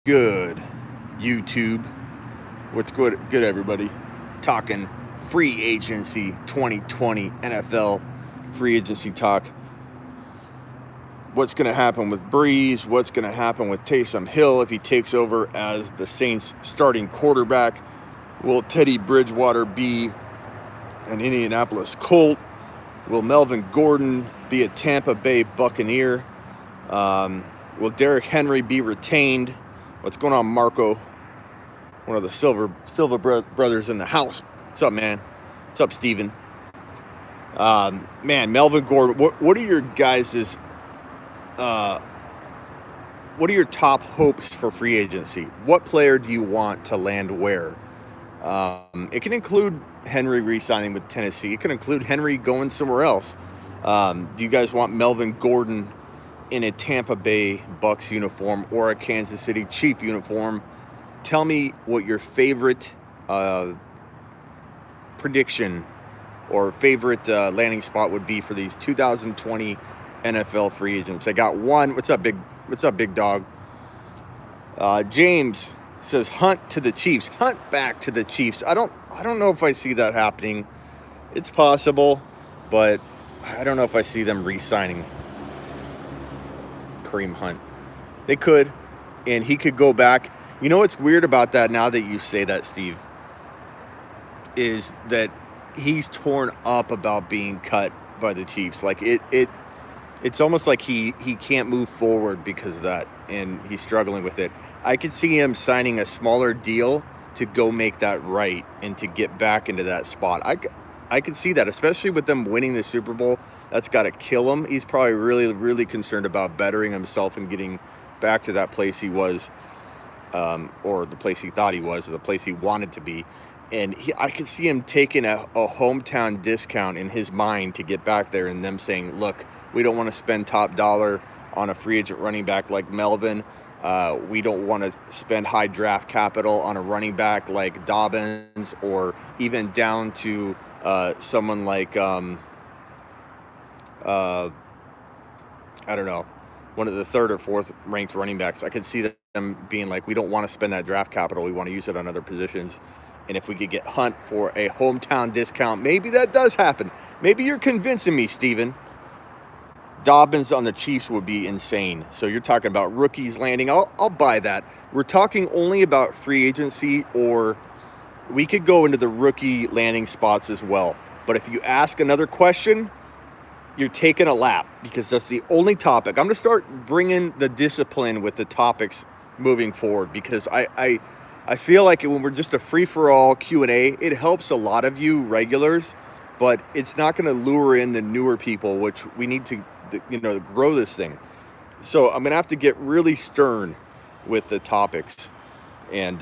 Good, YouTube. What's good, everybody? Talking free agency 2020 NFL free agency talk. What's going to happen with Breeze? What's going to happen with Taysom Hill if he takes over as the Saints starting quarterback? Will Teddy Bridgewater be an Indianapolis Colt? Will Melvin Gordon be a Tampa Bay Buccaneer? Will Derrick Henry be retained? What's going on, Marco? One of the Silva brothers in the house. What's up, man? What's up, Steven? Man, Melvin Gordon. What are your guys's? What are your top hopes for free agency? What player do you want to land where? It can include Henry re-signing with Tennessee. It can include Henry going somewhere else. Do you guys want Melvin Gordon in a Tampa Bay Bucks uniform or a Kansas City Chief uniform? Tell me what your favorite prediction or favorite landing spot would be for these 2020 NFL free agents. I got one. What's up, big dog? James says Hunt to the Chiefs. Hunt back to the Chiefs. I don't know if I see that happening. It's possible, but I don't know if I see them re-signing Kareem Hunt. They could, and he could go back. You know what's weird about that now that you say that, Steve, is that he's torn up about being cut by the Chiefs. Like it's almost like he can't move forward because of that, and he's struggling with it. I could see him signing a smaller deal to go make that right and to get back into that spot. I could see that, especially with them winning the Super Bowl. That's got to kill him. He's probably really, really concerned about bettering himself and getting back to that place he was, or the place he thought he was, or the place he wanted to be. And I could see him taking a hometown discount in his mind to get back there, and them saying, look, we don't want to spend top dollar on a free agent running back like Melvin. We don't want to spend high draft capital on a running back like Dobbins, or even down to someone like, I don't know, one of the third or fourth ranked running backs. I could see them being like, we don't want to spend that draft capital. We want to use it on other positions. And if we could get Hunt for a hometown discount, maybe that does happen. Maybe you're convincing me, Steven. Dobbins on the Chiefs would be insane. So you're talking about rookies landing. I'll buy that. We're talking only about free agency, or we could go into the rookie landing spots as well. But if you ask another question, you're taking a lap, because that's the only topic. I'm going to start bringing the discipline with the topics moving forward, because I feel like when we're just a free-for-all Q&A, it helps a lot of you regulars, but it's not going to lure in the newer people, which we need to, grow this thing. So I'm going to have to get really stern with the topics. And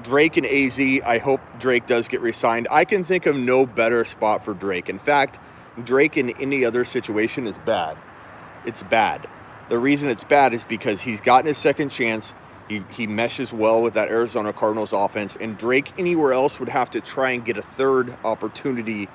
Drake and AZ, I hope Drake does get re-signed. I can think of no better spot for Drake. In fact, Drake in any other situation is bad. It's bad. The reason it's bad is because he's gotten his second chance. He meshes well with that Arizona Cardinals offense, and Drake anywhere else would have to try and get a third opportunity.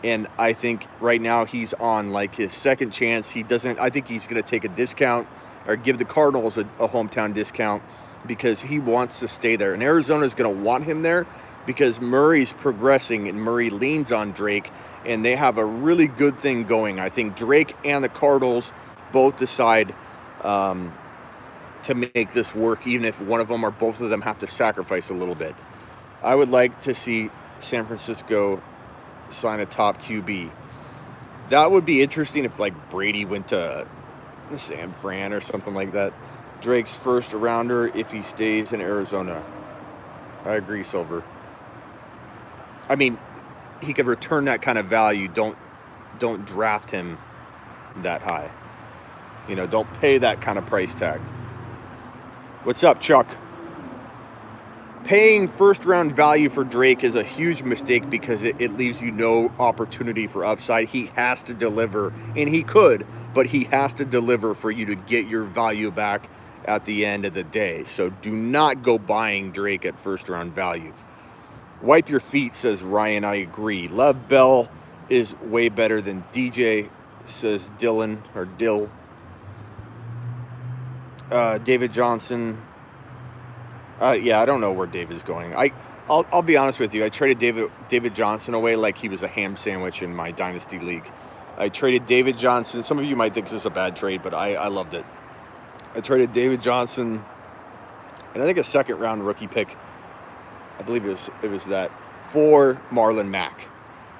And I think right now he's on like his second chance. I think he's going to take a discount, or give the Cardinals a hometown discount, because he wants to stay there. And Arizona's going to want him there because Murray's progressing, and Murray leans on Drake, and they have a really good thing going. I think Drake and the Cardinals both decide to make this work, even if one of them or both of them have to sacrifice a little bit. I would like to see San Francisco sign a top QB. That would be interesting if like Brady went to San Fran or something like that. Drake's first rounder if he stays in Arizona. I agree, Silver. I mean, he could return that kind of value. Don't draft him that high. Don't pay that kind of price tag. What's up, Chuck? Paying first-round value for Drake is a huge mistake, because it leaves you no opportunity for upside. He has to deliver, and he could, but he has to deliver for you to get your value back at the end of the day. So do not go buying Drake at first-round value. Wipe your feet, says Ryan. I agree. Love Bell is way better than DJ, says Dylan, or Dill. David Johnson Yeah, I don't know where David's going. I'll be honest with you. I traded David Johnson away like he was a ham sandwich in my dynasty league. I traded David Johnson. Some of you might think this is a bad trade, but I loved it. I traded David Johnson and I think a second round rookie pick. I believe it was that for Marlon Mack.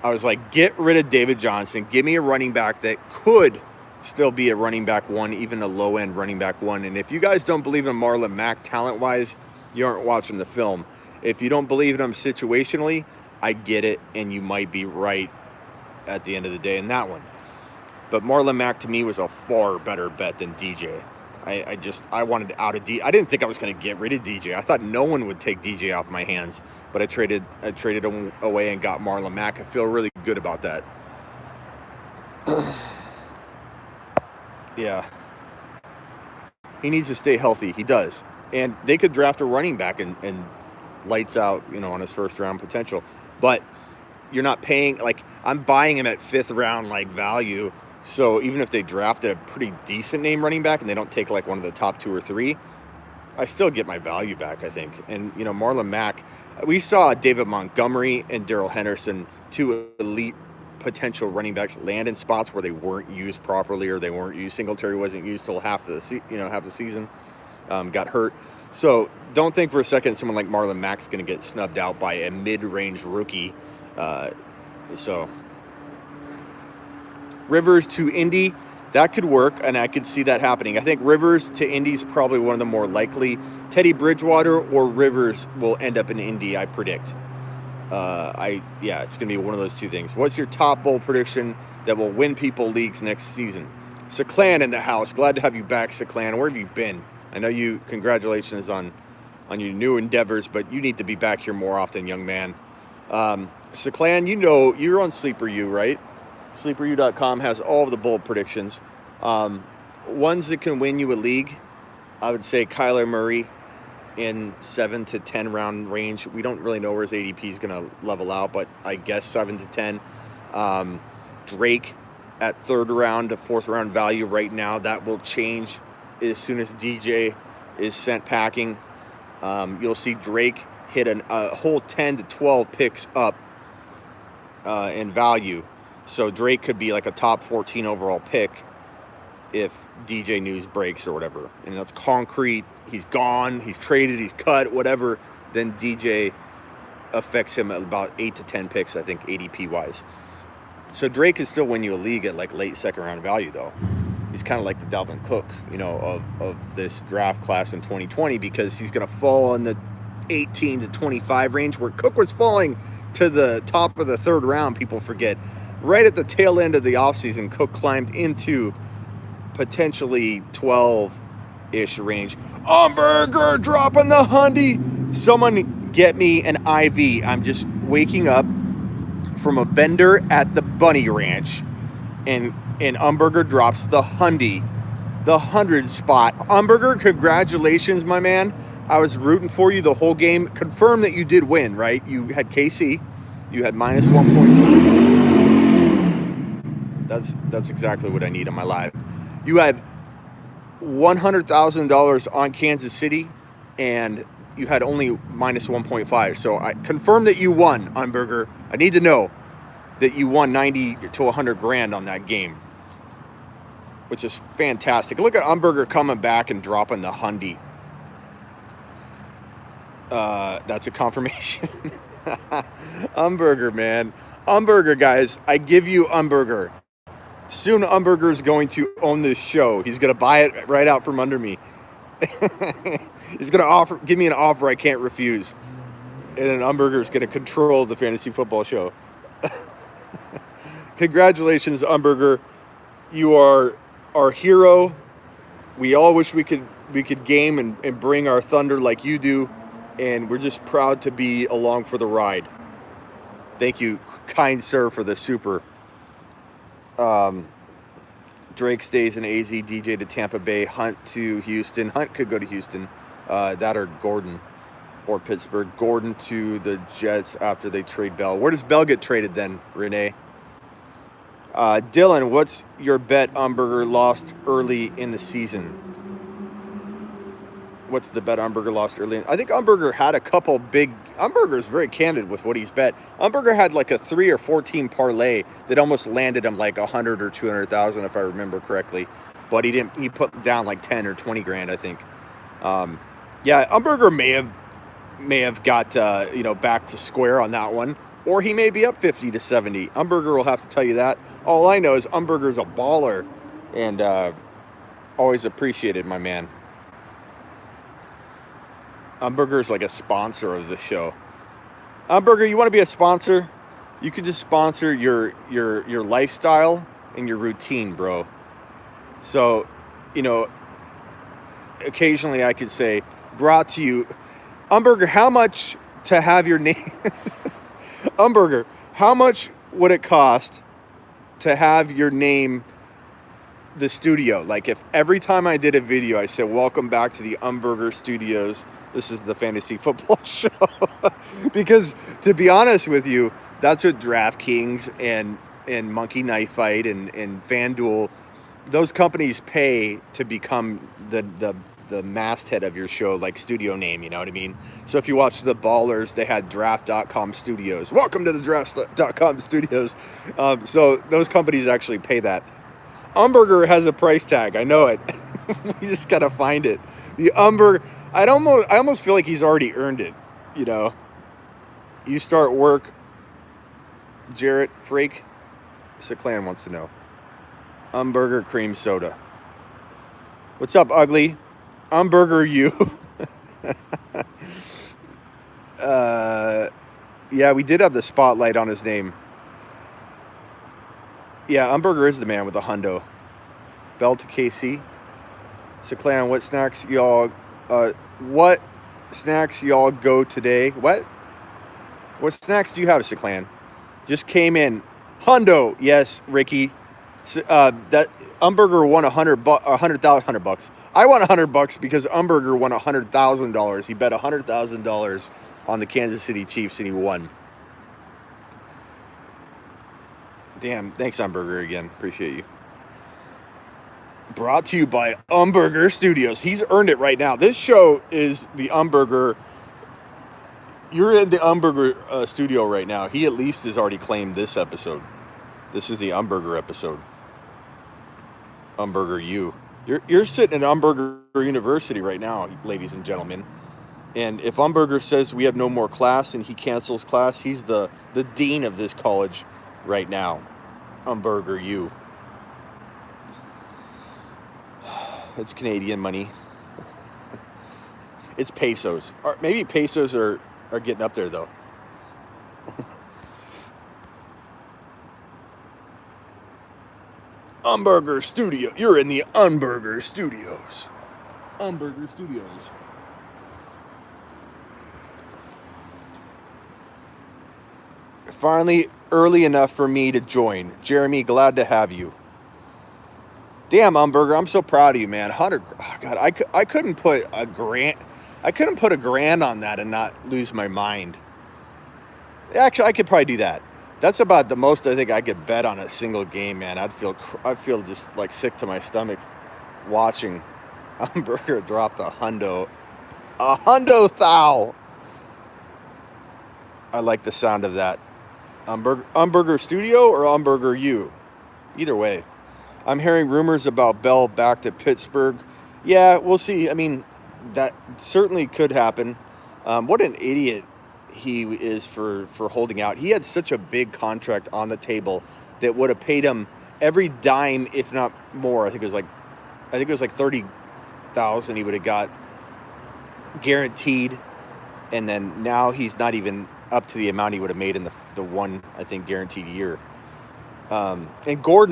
I was like, get rid of David Johnson. Give me a running back that could still be a running back one, even a low end running back one. And if you guys don't believe in Marlon Mack talent wise, you aren't watching the film. If you don't believe in him situationally, I get it, and you might be right at the end of the day in that one. But Marlon Mack to me was a far better bet than DJ. I wanted out of DJ. I didn't think I was going to get rid of DJ. I thought no one would take DJ off my hands, but I traded him away and got Marlon Mack. I feel really good about that. Yeah. He needs to stay healthy. He does. And they could draft a running back and lights out, on his first round potential. But you're not paying, I'm buying him at 5th round, value. So even if they draft a pretty decent name running back and they don't take, one of the top 2 or 3, I still get my value back, I think. And, Marlon Mack, we saw David Montgomery and Darrell Henderson, 2 elite potential running backs, land in spots where they weren't used properly or they weren't used. Singletary wasn't used till half the season, got hurt. So don't think for a second someone like Marlon Mack's going to get snubbed out by a mid-range rookie. So Rivers to Indy, that could work, and I could see that happening. I think Rivers to Indy is probably one of the more likely. Teddy Bridgewater or Rivers will end up in Indy, I predict. It's going to be one of those 2 things. What's your top bold prediction that will win people leagues next season? Seclan in the house. Glad to have you back, Seclan. Where have you been? I know you. Congratulations on your new endeavors, but you need to be back here more often, young man. Seclan, you're on Sleeper U, right? SleeperU.com has all of the bold predictions. Ones that can win you a league, I would say Kyler Murray in 7 to 10 round range. We don't really know where his ADP is going to level out, but I guess 7 to 10. Drake at 3rd round to 4th round value right now. That will change as soon as DJ is sent packing. You'll see Drake hit a whole 10 to 12 picks up in value. So Drake could be like a top 14 overall pick if DJ news breaks or whatever. And that's concrete. He's gone. He's traded. He's cut. Whatever. Then DJ affects him at about 8 to 10 picks, I think, ADP wise. So Drake can still win you a league at late 2nd round value, though. He's kind of like the Dalvin Cook, of this draft class in 2020, because he's going to fall in the 18 to 25 range, where Cook was falling to the top of the 3rd round. People forget. Right at the tail end of the offseason, Cook climbed into potentially 12-ish range. Umberger dropping the hundy. Someone get me an IV. I'm just waking up from a bender at the Bunny Ranch, and Umberger drops the hundy, the 100 spot. Umberger, congratulations, my man. I was rooting for you the whole game. Confirm that you did win, right? You had KC. You had minus 1 point. That's exactly what I need in my life. You had $100,000 on Kansas City, and you had only minus 1.5. So I confirm that you won, Umberger. I need to know that you won 90 to 100 grand on that game, which is fantastic. Look at Umberger coming back and dropping the hundy. That's a confirmation. Umberger, man. Umberger, guys. I give you Umberger. Soon Umberger is going to own this show. He's going to buy it right out from under me. He's going to give me an offer I can't refuse. And then Umberger is going to control the fantasy football show. Congratulations, Umberger. You are our hero. We all wish we could game and bring our thunder like you do. And we're just proud to be along for the ride. Thank you, kind sir, for the super. Drake stays in AZ, DJ to Tampa Bay, Hunt to Houston. Hunt could go to Houston. That or Gordon or Pittsburgh. Gordon to the Jets after they trade Bell. Where does Bell get traded then, Renee? Dylan, what's your bet Umberger lost early in the season? what's the bet Umberger lost early? I think Umberger had a couple big. Umberger is very candid with what he's bet. Umberger had like a 3 or 4 team parlay that almost landed him like 100 or 200,000 if I remember correctly, but he didn't. He put down like 10 or 20 grand, I think. Yeah, Umberger may have got back to square on that one, or he may be up 50 to 70. Umberger will have to tell you that. All I know is Umberger's a baller, and always appreciated my man. Umberger's like a sponsor of the show. Umberger, you want to be a sponsor? You could just sponsor your lifestyle and your routine, bro. So, occasionally I could say, brought to you, Umberger, how much to have your name? Umberger, how much would it cost to have your name the studio? Like if every time I did a video, I said, welcome back to the Umberger Studios. This is the fantasy football show. Because to be honest with you, that's what DraftKings and Monkey Knife Fight and FanDuel, those companies pay to become the masthead of your show, like studio name, you know what I mean? So if you watch The Ballers, they had draft.com studios. Welcome to the draft.com studios. So those companies actually pay that. Umberger has a price tag. I know it. We just got to find it. The Umberger, I almost feel like he's already earned it, You start work, Jarrett Freak. Clan wants to know. Umberger cream soda. What's up, ugly? Umberger you. Yeah, we did have the spotlight on his name. Yeah, Umberger is the man with the hundo. Bell to KC. Clan, what snacks y'all go today? What snacks do you have, Clan? Just came in. Hundo, yes, Ricky. That Umberger won $100,000. I won $100 because Umberger won $100,000. He bet $100,000 on the Kansas City Chiefs and he won. Damn, thanks Umberger again. Appreciate you. Brought to you by Umberger Studios. He's earned it right now. This show is the Umberger. You're in the Umberger studio right now. He at least has already claimed this episode. This is the Umberger episode. Umberger you. You're sitting at Umberger University right now, ladies and gentlemen. And if Umberger says we have no more class and he cancels class, he's the dean of this college right now. Umberger you. It's Canadian money. It's pesos. Or maybe pesos are getting up there though. Umberger Studio. You're in the Umberger Studios. Umberger Studios. Finally, early enough for me to join. Jeremy, glad to have you. Damn, Umberger, I'm so proud of you, man. 100. Oh God, I couldn't put a grand. I couldn't put $1,000 on that and not lose my mind. Actually, I could probably do that. That's about the most I think I could bet on a single game, man. I'd feel just like sick to my stomach watching Umberger drop the hundo. A hundo thou. I like the sound of that. Umberger Studio or Umberger you? Either way. I'm hearing rumors about Bell back to Pittsburgh. Yeah, we'll see. I mean, that certainly could happen. What an idiot he is for holding out. He had such a big contract on the table that would have paid him every dime, if not more. I think it was like 30,000 he would have got guaranteed, and then now he's not even up to the amount he would have made in the one, I think, guaranteed year. And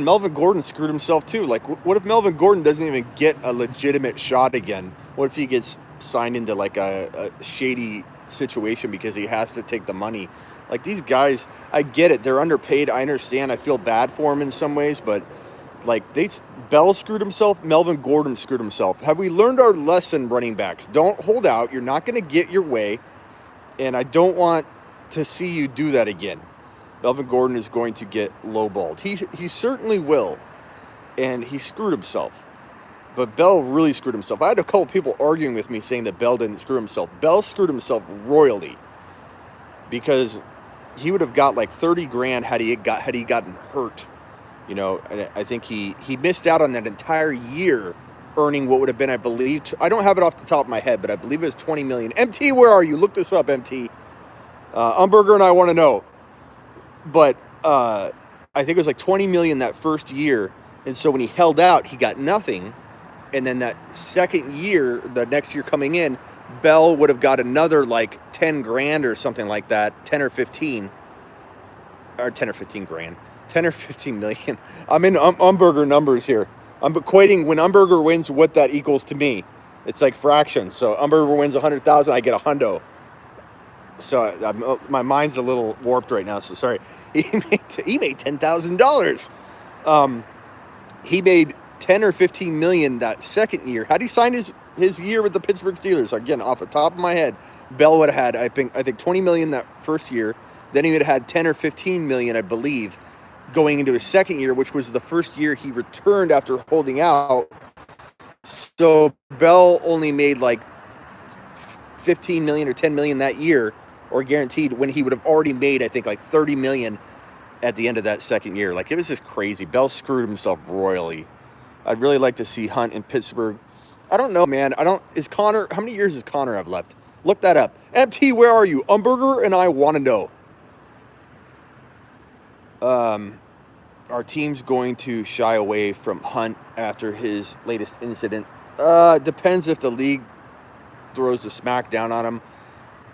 Melvin Gordon screwed himself too. Like, what if Melvin Gordon doesn't even get a legitimate shot again? What if he gets signed into like a shady situation because he has to take the money? Like, these guys, I get it, they're underpaid, I understand, I feel bad for him in some ways, but like, Bell screwed himself, Melvin Gordon screwed himself. Have we learned our lesson, running backs? Don't hold out. You're not going to get your way, and I don't want to see you do that again. Melvin Gordon is going to get lowballed. He certainly will, and he screwed himself. But Bell really screwed himself. I had a couple people arguing with me saying that Bell didn't screw himself. Bell screwed himself royally because he would have got like 30 grand had he gotten hurt. You know, and I think he missed out on that entire year earning what would have been, I believe, I don't have it off the top of my head, but I believe it was 20 million. MT, where are you? Look this up, MT. Umberger and I want to know. But I think it was like 20 million that first year. And so when he held out, he got nothing. And then that second year, the next year coming in, Bell would have got another like 10 grand or something like that, 10 or 15 grand, 10 or 15 million. I'm in Umberger numbers here. I'm equating when Umberger wins what that equals to me. It's like fractions. So Umberger wins 100,000, I get a hundo. So my mind's a little warped right now. So sorry. He made $10,000. He made 10 or 15 million that second year. Had he signed his year with the Pittsburgh Steelers, again, off the top of my head, Bell would have had, I think 20 million that first year. Then he would have had 10 or 15 million, I believe, going into his second year, which was the first year he returned after holding out. So Bell only made like 15 million or 10 million that year, or guaranteed, when he would have already made, I think, like 30 million at the end of that second year. Like, it was just crazy. Bell screwed himself royally. I'd really like to see Hunt in Pittsburgh. I don't know, man. Is Connor, how many years does Connor have left? Look that up. MT, where are you? Umberger and I want to know. Our team's going to shy away from Hunt after his latest incident. Depends if the league throws a smackdown on him.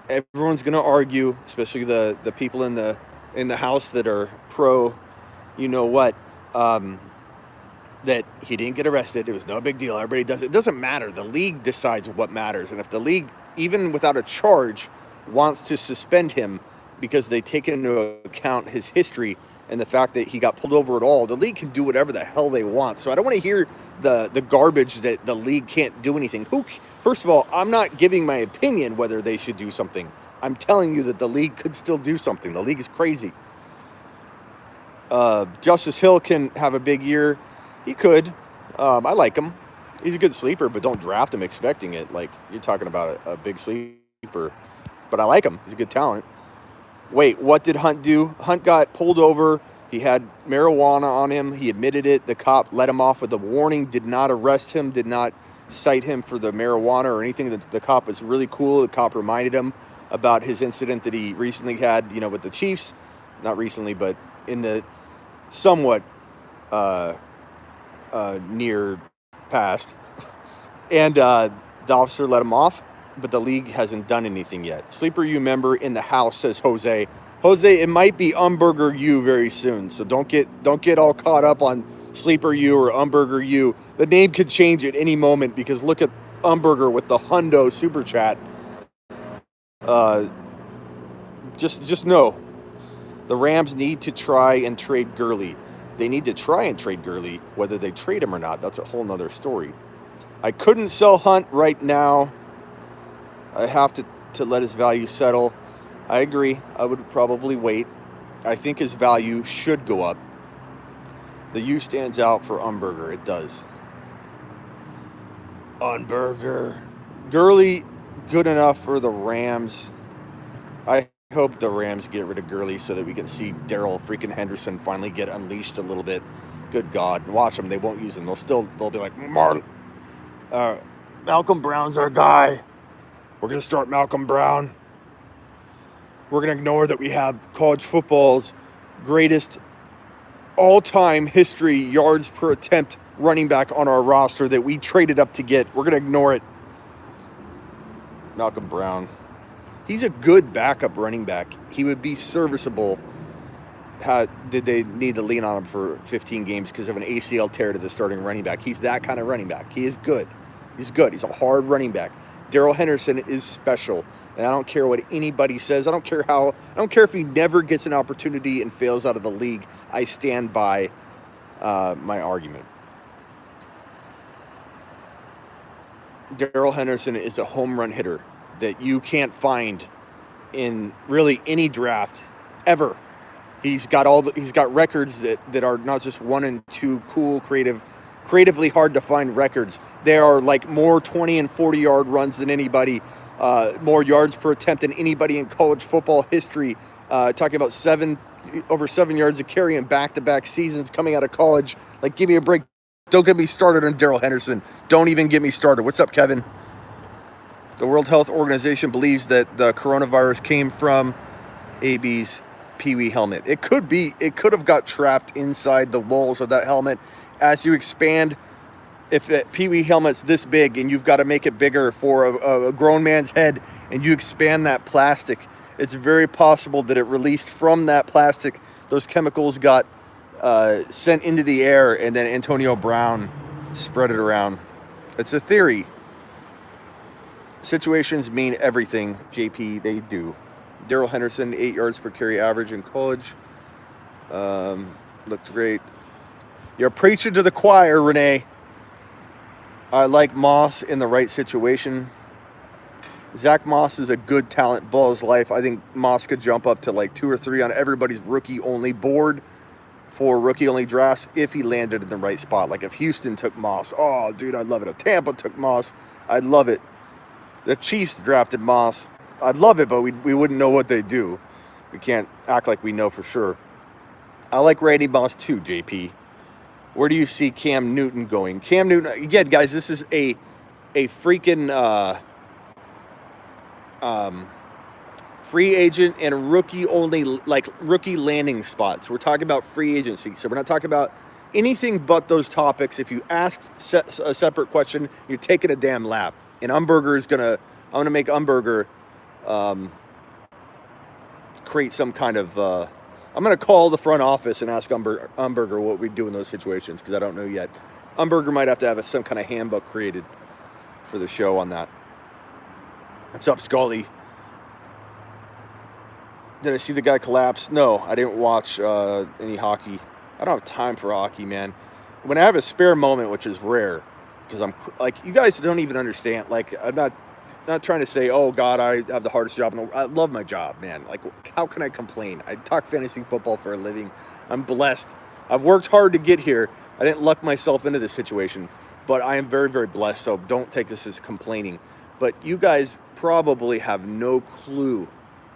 Everyone's going to argue, especially the people in the house that are pro, you know what, that he didn't get arrested. It was no big deal. Everybody does it. It doesn't matter. The league decides what matters. And if the league, even without a charge, wants to suspend him because they take into account his history and the fact that he got pulled over at all, the league can do whatever the hell they want. So I don't want to hear the garbage that the league can't do anything. First of all, I'm not giving my opinion whether they should do something. I'm telling you that the league could still do something. The league is crazy. Justice Hill can have a big year. He could. I like him. He's a good sleeper, but don't draft him expecting it. Like, you're talking about a big sleeper. But I like him. He's a good talent. Wait, what did Hunt do? Hunt got pulled over. He had marijuana on him. He admitted it. The cop let him off with a warning, did not arrest him, did not cite him for the marijuana or anything. The cop was really cool. The cop reminded him about his incident that he recently had, with the Chiefs. Not recently, but in the somewhat near past. And the officer let him off, but the league hasn't done anything yet. Sleeper U member in the house, says Jose. Jose, it might be Umberger U very soon, so don't get all caught up on Sleeper U or Umberger U. The name could change at any moment, because look at Umberger with the hundo super chat. Just know, the Rams need to try and trade Gurley. They need to try and trade Gurley. Whether they trade him or not, that's a whole nother story. I couldn't sell Hunt right now. I have to let his value settle. I agree. I would probably wait. I think his value should go up. The U stands out for Umberger. It does. Umberger. Gurley, good enough for the Rams. I hope the Rams get rid of Gurley so that we can see Darrell freaking Henderson finally get unleashed a little bit. Good God. Watch them. They won't use him. They'll be like, Malcolm Brown's our guy. We're going to start Malcolm Brown. We're going to ignore that we have college football's greatest all-time history yards per attempt running back on our roster that we traded up to get. We're going to ignore it. Malcolm Brown. He's a good backup running back. He would be serviceable. Did they need to lean on him for 15 games because of an ACL tear to the starting running back? He's that kind of running back. He is good. He's good. He's a hard running back. Darrell Henderson is special, and I don't care what anybody says. I don't care if he never gets an opportunity and fails out of the league. I stand by my argument. Darrell Henderson is a home run hitter that you can't find in really any draft ever. He's got records that are not just 1 and 2 cool, creative creatively hard to find records. They are like more 20 and 40-yard runs than anybody, more yards per attempt than anybody in college football history. Talking about over 7 yards of carry in back-to-back seasons coming out of college. Like, give me a break. Don't get me started on Darrell Henderson. Don't even get me started. What's up, Kevin? The World Health Organization believes that the coronavirus came from AB's Pee-wee helmet. It could be. It could have got trapped inside the walls of that helmet. As you expand, if a Pee-wee helmet's this big and you've got to make it bigger for a grown man's head, and you expand that plastic, it's very possible that it released from that plastic. Those chemicals got sent into the air, and then Antonio Brown spread it around. It's a theory. Situations mean everything, JP. They do. Darrell Henderson, 8 yards per carry average in college. Looked great. You're preaching to the choir, Renee. I like Moss in the right situation. Zach Moss is a good talent, ball his life. I think Moss could jump up to like 2 or 3 on everybody's rookie-only board for rookie-only drafts if he landed in the right spot. Like if Houston took Moss, oh, dude, I'd love it. If Tampa took Moss, I'd love it. The Chiefs drafted Moss. I'd love it, but we wouldn't know what they do. We can't act like we know for sure. I like Randy Moss too, JP. Where do you see Cam Newton going? Cam Newton, again, guys, this is a freaking free agent and rookie only, like rookie landing spots. We're talking about free agency, so we're not talking about anything but those topics. If you ask a separate question, you're taking a damn lap. And I'm gonna make Umberger create some kind of, I'm going to call the front office and ask Umberger what we do in those situations, because I don't know yet. Umberger might have to have some kind of handbook created for the show on that. What's up, Scully? Did I see the guy collapse? No, I didn't watch any hockey. I don't have time for hockey, man. When I have a spare moment, which is rare, because I'm like, you guys don't even understand. Like, I'm not trying to say, oh God, I have the hardest job in the world. I love my job, man. Like, how can I complain? I talk fantasy football for a living. I'm blessed. I've worked hard to get here. I didn't luck myself into this situation, but I am very, very blessed. So don't take this as complaining. But you guys probably have no clue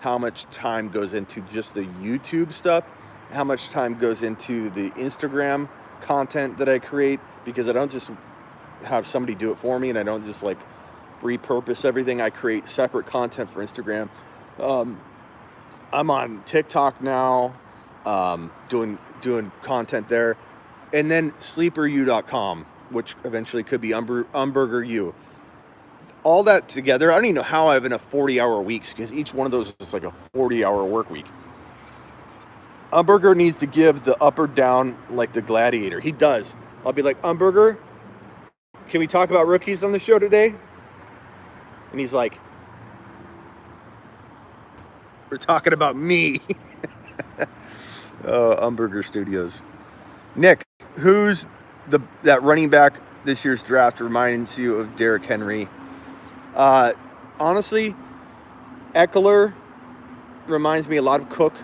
how much time goes into just the YouTube stuff, how much time goes into the Instagram content that I create, because I don't just have somebody do it for me, and I don't just like repurpose everything. I create separate content for Instagram. I'm on TikTok now, doing content there, and then sleeperu.com, which eventually could be Umberger U. All that together, I don't even know how I have enough 40-hour weeks, because each one of those is like a 40-hour work week. Umberger needs to give the up or down like the gladiator. He does. I'll be like, Umberger, can we talk about rookies on the show today? And he's like, we're talking about me. Umberger Studios. Nick, who's that running back this year's draft reminds you of Derrick Henry? Honestly, Eckler reminds me a lot of Cook.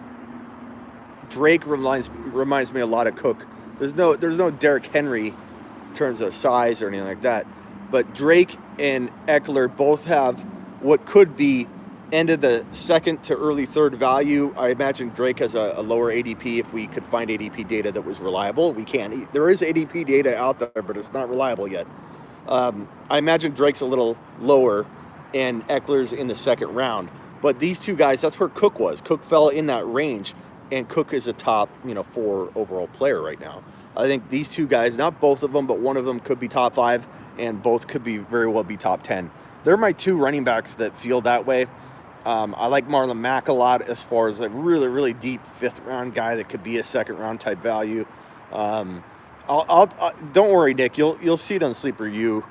Drake reminds me a lot of Cook. There's no Derrick Henry in terms of size or anything like that. But Drake and Eckler both have what could be end of the second to early third value. I imagine Drake has a lower ADP if we could find ADP data that was reliable. We can't. There is ADP data out there, but it's not reliable yet. I imagine Drake's a little lower and Eckler's in the second round. But these two guys, that's where Cook was. Cook fell in that range, and Cook is a top 4 overall player right now. I think these two guys, not both of them, but one of them could be top 5, and both could be very well be top 10. They're my two running backs that feel that way. I like Marlon Mack a lot as far as a really, really deep 5th round guy that could be a 2nd round type value. I'll don't worry, Nick. You'll see it on Sleeper U.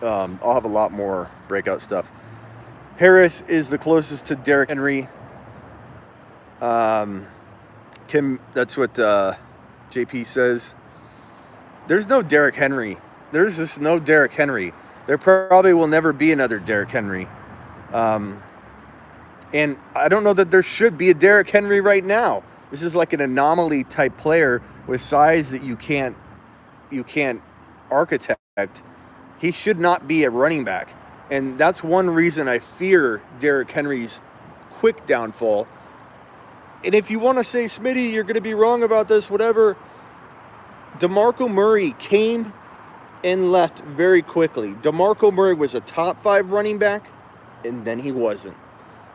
I'll have a lot more breakout stuff. Harris is the closest to Derrick Henry. Kim, that's what JP says. There's no Derrick Henry. There's just no Derrick Henry. There probably will never be another Derrick Henry. And I don't know that there should be a Derrick Henry right now. This is like an anomaly type player with size that you can't architect, he should not be a running back. And that's one reason I fear Derrick Henry's quick downfall. And if you want to say, Smitty, you're going to be wrong about this, whatever, DeMarco Murray came and left very quickly. DeMarco Murray was a top 5 running back, and then he wasn't.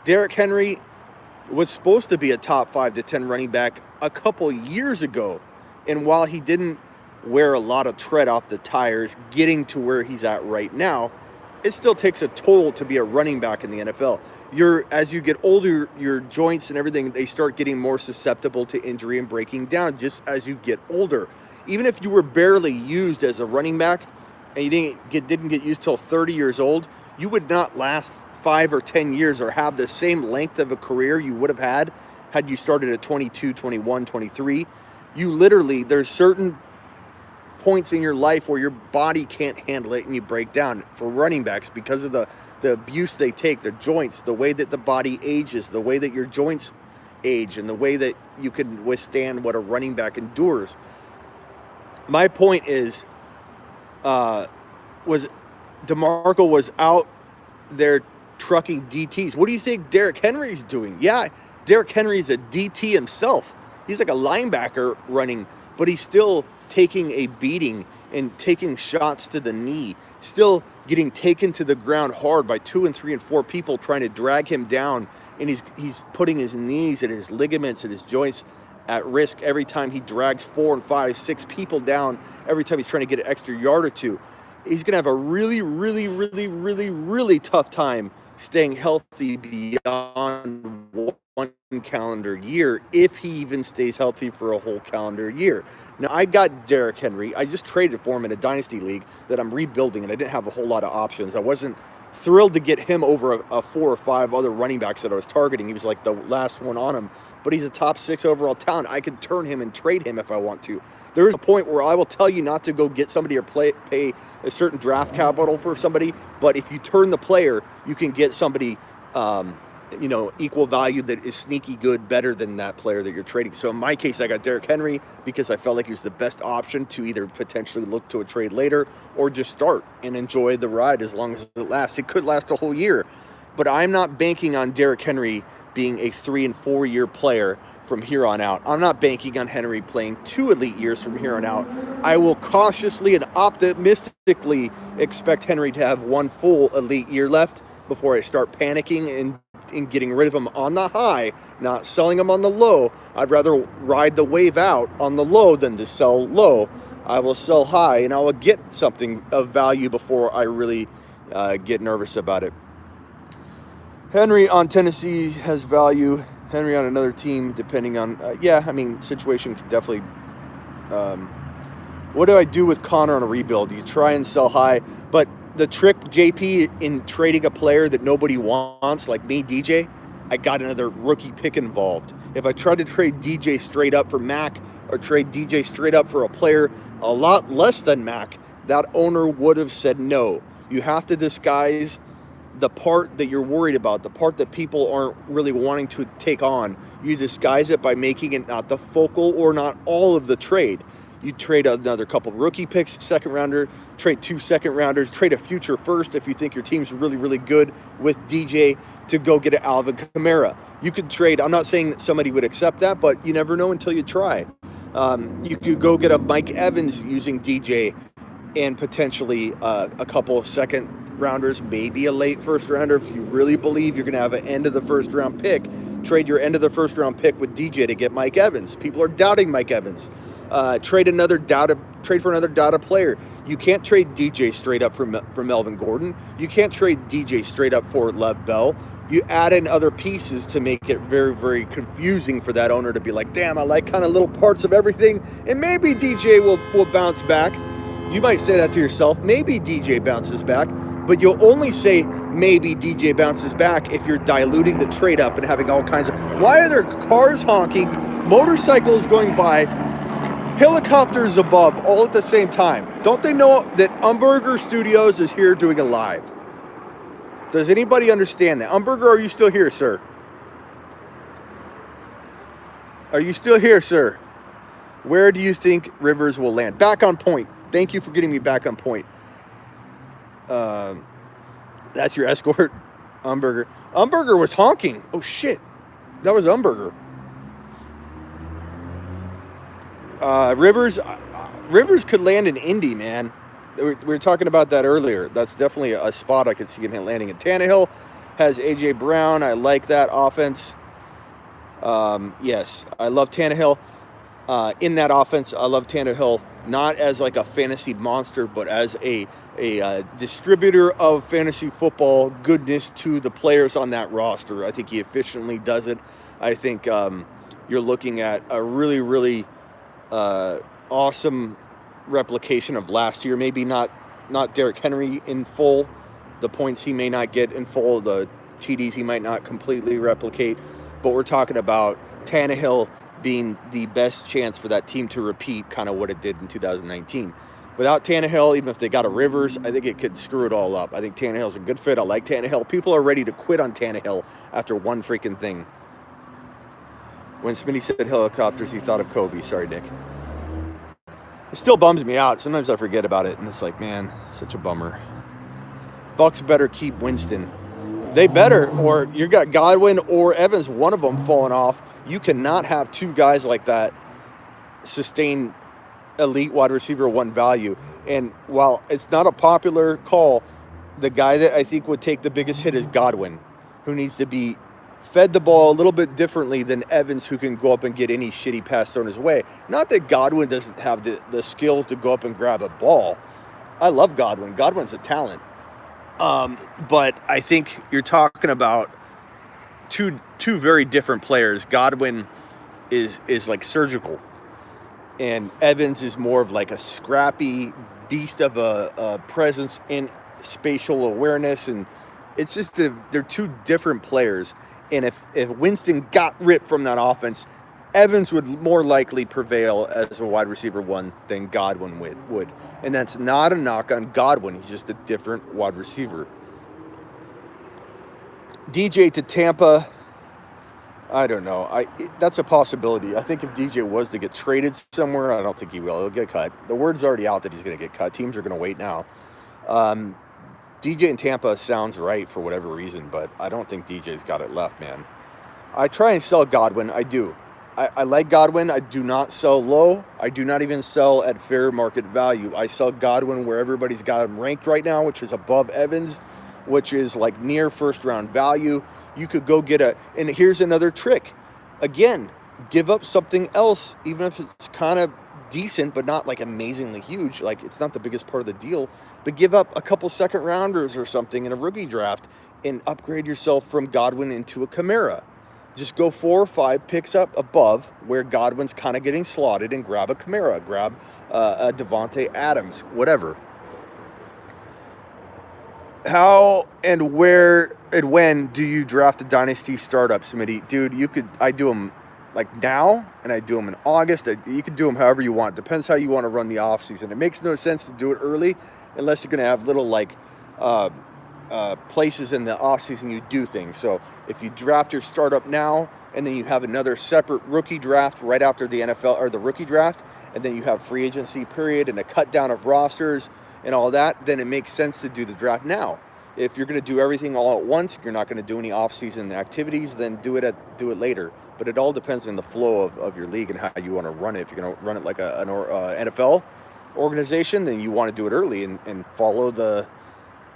Derrick Henry was supposed to be a top 5 to 10 running back a couple years ago. And while he didn't wear a lot of tread off the tires getting to where he's at right now, it still takes a toll to be a running back in the NFL. As you get older, your joints and everything, they start getting more susceptible to injury and breaking down just as you get older. Even if you were barely used as a running back and you didn't get used till 30 years old, you would not last 5 or 10 years or have the same length of a career you would have had you started at 22, 21, 23. You literally, there's certain points in your life where your body can't handle it and you break down. For running backs, because of the abuse they take, the joints, the way that the body ages, the way that your joints age, and the way that you can withstand what a running back endures. My point is, was DeMarco was out there trucking DTs. What do you think Derrick Henry's doing? Yeah, Derrick Henry's a DT himself. He's like a linebacker running, but he's still taking a beating and taking shots to the knee, still getting taken to the ground hard by 2 and 3 and 4 people trying to drag him down, and he's putting his knees and his ligaments and his joints at risk every time he drags 4 and 5, 6 people down, every time he's trying to get an extra yard or two. He's going to have a really, really, really, really, really tough time staying healthy beyond one calendar year, if he even stays healthy for a whole calendar year. Now, I got Derrick Henry. I just traded for him in a dynasty league that I'm rebuilding, and I didn't have a whole lot of options. I wasn't thrilled to get him over a 4 or 5 other running backs that I was targeting. He was like the last one on him, but he's a top 6 overall talent. I could turn him and trade him if I want to. There is a point where I will tell you not to go get somebody or pay a certain draft capital for somebody, but if you turn the player, you can get somebody equal value that is sneaky good, better than that player that you're trading. So in my case, I got Derrick Henry because I felt like he was the best option to either potentially look to a trade later or just start and enjoy the ride as long as it lasts. It could last a whole year, but I'm not banking on Derrick Henry being a 3 and 4 year player from here on out. I'm not banking on Henry playing 2 elite years from here on out. I will cautiously and optimistically expect Henry to have 1 full elite year left before I start panicking and getting rid of him on the high, not selling him on the low. I'd rather ride the wave out on the low than to sell low. I will sell high, and I will get something of value before I really get nervous about it. Henry on Tennessee has value. Henry on another team, depending on, situation could definitely. What do I do with Connor on a rebuild? You try and sell high, but the trick, JP, in trading a player that nobody wants, like me, DJ, I got another rookie pick involved. If I tried to trade DJ straight up for Mac or trade DJ straight up for a player a lot less than Mac, that owner would have said no. You have to disguise the part that you're worried about, the part that people aren't really wanting to take on. You disguise it by making it not the focal or not all of the trade. You trade another couple rookie picks, second rounder, trade 2 second rounders, trade a future first if you think your team's really, really good with DJ to go get an Alvin Kamara. You could trade, I'm not saying that somebody would accept that, but you never know until you try. You could go get a Mike Evans using DJ and potentially a couple of second rounders, maybe a late first rounder. If you really believe you're going to have an end of the first round pick, trade your end of the first round pick with DJ to get Mike Evans. People are doubting Mike Evans. Trade for another data player. You can't trade DJ straight up for Melvin Gordon. You can't trade DJ straight up for Lev Bell. You add in other pieces to make it very, very confusing for that owner to be like, damn, I like kind of little parts of everything, and maybe DJ will bounce back. You might say that to yourself. Maybe DJ bounces back, but you'll only say maybe DJ bounces back if you're diluting the trade up and having all kinds of. Why are there cars honking, motorcycles going by, helicopters above all at the same time? Don't they know that Umberger Studios is here doing a live? Does anybody understand that? Umberger, are you still here, sir? Are you still here, sir? Where do you think Rivers will land? Back on point. Thank you for getting me back on point. That's your escort, Umberger. Umberger was honking. Oh shit, that was Umberger. Rivers could land in Indy, man. We were talking about that earlier. That's definitely a spot I could see him landing in. Tannehill has A.J. Brown. I like that offense. Yes, I love Tannehill. In that offense, I love Tannehill not as like a fantasy monster, but as a distributor of fantasy football goodness to the players on that roster. I think he efficiently does it. I think you're looking at a really, really awesome replication of last year. Maybe not Derrick Henry in full, the points he may not get in full, the TDs he might not completely replicate, but we're talking about Tannehill being the best chance for that team to repeat kind of what it did in 2019. Without Tannehill, even if they got a Rivers, I think it could screw it all up. I think Tannehill's a good fit. I like Tannehill. People are ready to quit on Tannehill after one freaking thing. When Smitty said helicopters, he thought of Kobe. Sorry, Nick. It still bums me out. Sometimes I forget about it, and it's like, man, such a bummer. Bucks better keep Winston. They better, or you got Godwin or Evans, one of them falling off. You cannot have two guys like that sustain elite wide receiver one value. And while it's not a popular call, the guy that I think would take the biggest hit is Godwin, who needs to be fed the ball a little bit differently than Evans, who can go up and get any shitty pass thrown his way. Not that Godwin doesn't have the skills to go up and grab a ball. I love Godwin. Godwin's a talent. But I think you're talking about two very different players. Godwin is like surgical, and Evans is more of like a scrappy beast of a presence and spatial awareness, and it's just they're two different players. And if Winston got ripped from that offense, Evans would more likely prevail as a wide receiver one than Godwin would. And that's not a knock on Godwin. He's just a different wide receiver. DJ to Tampa, I don't know. That's a possibility. I think if DJ was to get traded somewhere, I don't think he will. He'll get cut. The word's already out that he's going to get cut. Teams are going to wait now. DJ in Tampa sounds right for whatever reason, but I don't think DJ's got it left, man. I try and sell Godwin. I do. I like Godwin. I do not sell low. I do not even sell at fair market value. I sell Godwin where everybody's got him ranked right now, which is above Evans, which is like near first round value. You could go get and here's another trick. Again, give up something else, even if it's kind of decent, but not like amazingly huge. Like it's not the biggest part of the deal, but give up a couple second rounders or something in a rookie draft and upgrade yourself from Godwin into a Kamara. Just go 4 or 5 picks up above where Godwin's kind of getting slotted and grab a Kamara, grab a Devontae Adams, whatever. How and where and when do you draft a dynasty startup, Smitty? Dude, I do them like now, and I do them in August. You could do them however you want. Depends how you want to run the off season. It makes no sense to do it early unless you're going to have little like places in the off season you do things. So if you draft your startup now, and then you have another separate rookie draft right after the NFL or the rookie draft, and then you have free agency period and a cut down of rosters and all that, then it makes sense to do the draft now. If you're going to do everything all at once, you're not going to do any off-season activities, then do it later. But it all depends on the flow of your league and how you want to run it. If you're going to run it like an NFL organization, then you want to do it early and follow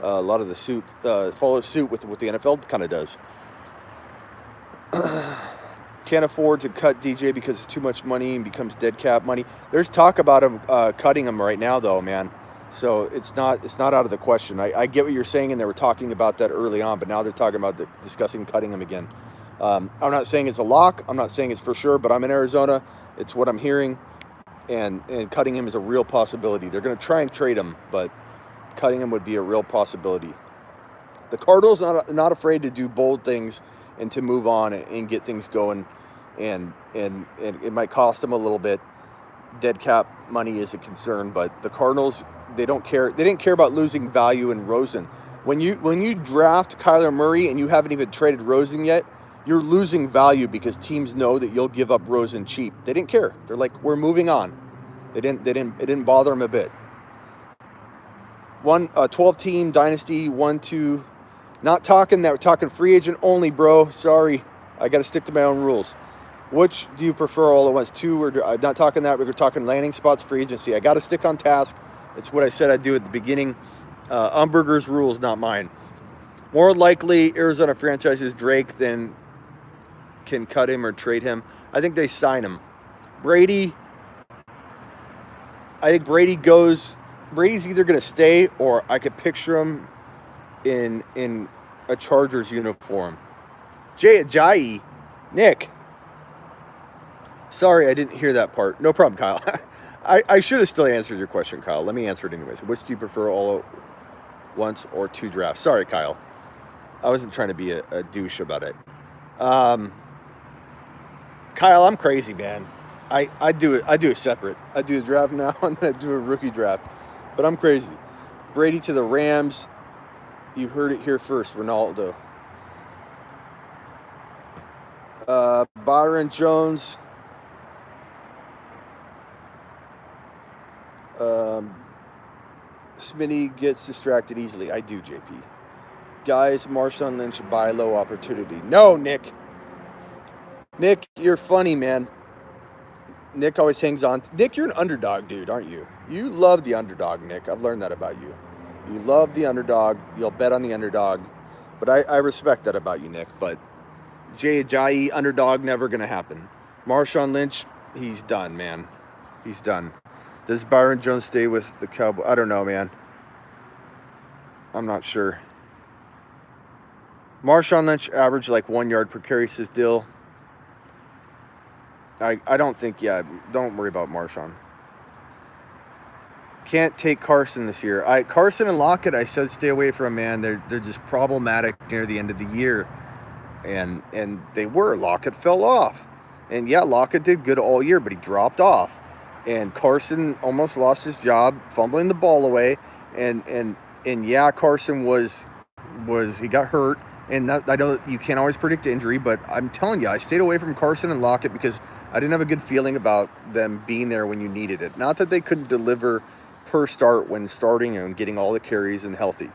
follow suit with what the NFL kind of does. Can't afford to cut DJ because it's too much money and becomes dead cap money. There's talk about him cutting him right now, though, man. So it's not out of the question. I get what you're saying, and they were talking about that early on, but now they're talking about discussing cutting him again. I'm not saying it's a lock. I'm not saying it's for sure, but I'm in Arizona. It's what I'm hearing, and cutting him is a real possibility. They're going to try and trade him, but cutting him would be a real possibility. The Cardinals not afraid to do bold things and to move on and get things going, and it might cost them a little bit. Dead cap money is a concern, but the Cardinals, they don't care. They didn't care about losing value in Rosen. When you draft Kyler Murray and you haven't even traded Rosen yet, you're losing value because teams know that you'll give up Rosen cheap. They didn't care. They're like, we're moving on. It didn't bother them a bit. 12-team dynasty, 1-2. Not talking that. We're talking free agent only, bro. Sorry. I got to stick to my own rules. Which do you prefer all at once? 2 or I'm not talking that. We're talking landing spots, free agency. I got to stick on task. It's what I said I'd do at the beginning. Umberger's rules, not mine. More likely, Arizona franchises Drake than can cut him or trade him. I think they sign him. Brady, I think Brady's either going to stay or I could picture him in a Chargers uniform. Jay Ajayi, Nick. Sorry, I didn't hear that part. No problem, Kyle. I should have still answered your question, Kyle. Let me answer it anyways. Which do you prefer, all at once or 2 drafts? Sorry, Kyle. I wasn't trying to be a douche about it. Kyle, I'm crazy, man. I do it separate. I do a draft now and then I do a rookie draft. But I'm crazy. Brady to the Rams. You heard it here first, Ronaldo. Byron Jones. Smitty gets distracted easily. I do, JP. Guys, Marshawn Lynch, buy low opportunity. No, Nick. Nick, you're funny, man. Nick always hangs on. Nick, you're an underdog, dude, aren't you? You love the underdog, Nick. I've learned that about you. You love the underdog. You'll bet on the underdog. But I respect that about you, Nick. But Jay Ajayi, underdog, never going to happen. Marshawn Lynch, he's done, man. He's done. Does Byron Jones stay with the Cowboys? I don't know, man. I'm not sure. Marshawn Lynch averaged like 1 yard per carry, says Dill. I don't think, don't worry about Marshawn. Can't take Carson this year. Carson and Lockett, I said stay away from, man. They're just problematic near the end of the year. And they were. Lockett fell off. And yeah, Lockett did good all year, but he dropped off. And Carson almost lost his job, fumbling the ball away. And yeah, Carson was he got hurt. And I know you can't always predict injury, but I'm telling you, I stayed away from Carson and Lockett because I didn't have a good feeling about them being there when you needed it. Not that they couldn't deliver per start when starting and getting all the carries and healthy.